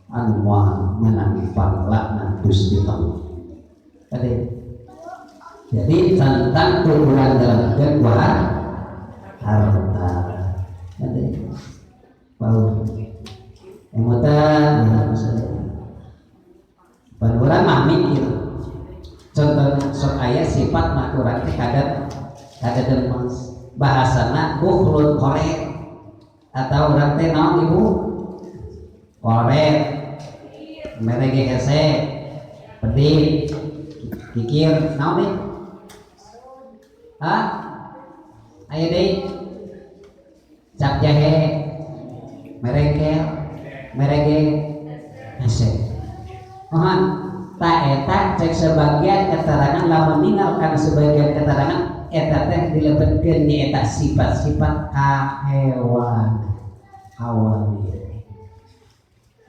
anu moal menang panglakna Gusti Allah. Jadi tentang tujuan dalam kedua harta. Jadi bau emotan orang mah mikir. Contoh sok aya sifat mah urang teh kada demes bahasana bukhlun korek atau urang teh naon ibu korek merege hese pedih kikir naon deh aya deui cap jahe merege hese tak eta cek sebagian keterangan lamun ninggalkan sebagian keterangan eta teh dilebetkeun di eta sifat-sifat kahewan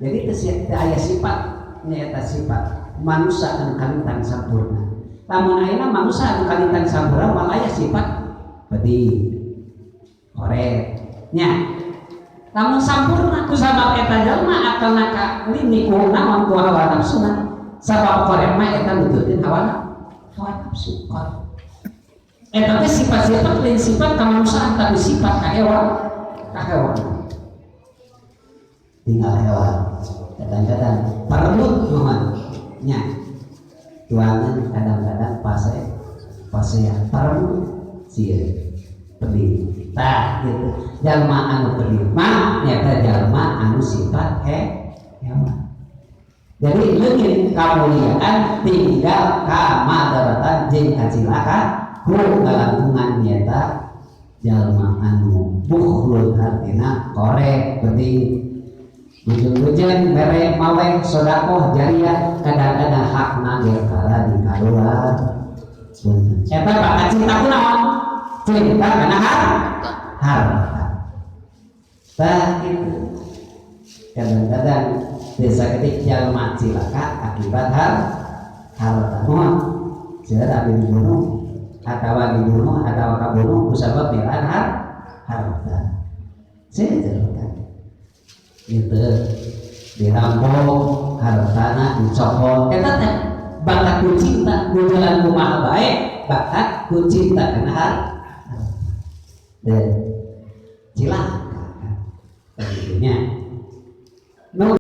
jadi teu aya sifat nya eta sifat manusia anu kalintang sampurna lamun ayeuna manusia anu kalintang sampurna malah aya sifat pedih korek nya lamun sampurna ku sabab eta jelema akan ka lini ku naon ku hawa nafsuna sabab korek mah eta nututin hawa nafsu eta teh sifat-sifat lain sifat kamanusiaan tapi sifat kahewan tinggal hewan kadang-kadang perlut mohon nya tuangan kadang-kadang pasea perlut sieun pedih tah gitu jalma anu pedih mah nyata jalma anu sifat hewan. Jadi leungit kamuliaan tinggal kamadaratan jeung kacilaka ku galangkungan nyata jalma anu bukhlun artina korek pedih ujung-ujung mere mawe sedekah jariyah kadang-kadang hakna ge kala dikaluar eta bakal cinta kunaon cinta kana harta tah itu kadang-kadang desa ketik jalma cilaka akibat harta moal seueur abdi dibunuh atawa kabunuh kusabab milan harta sejerokan itu dirampok hartana dicopot eta teh bakat ku cinta ku jalan kumaha bae bakat ku cinta kana harta cilaka kan begitunya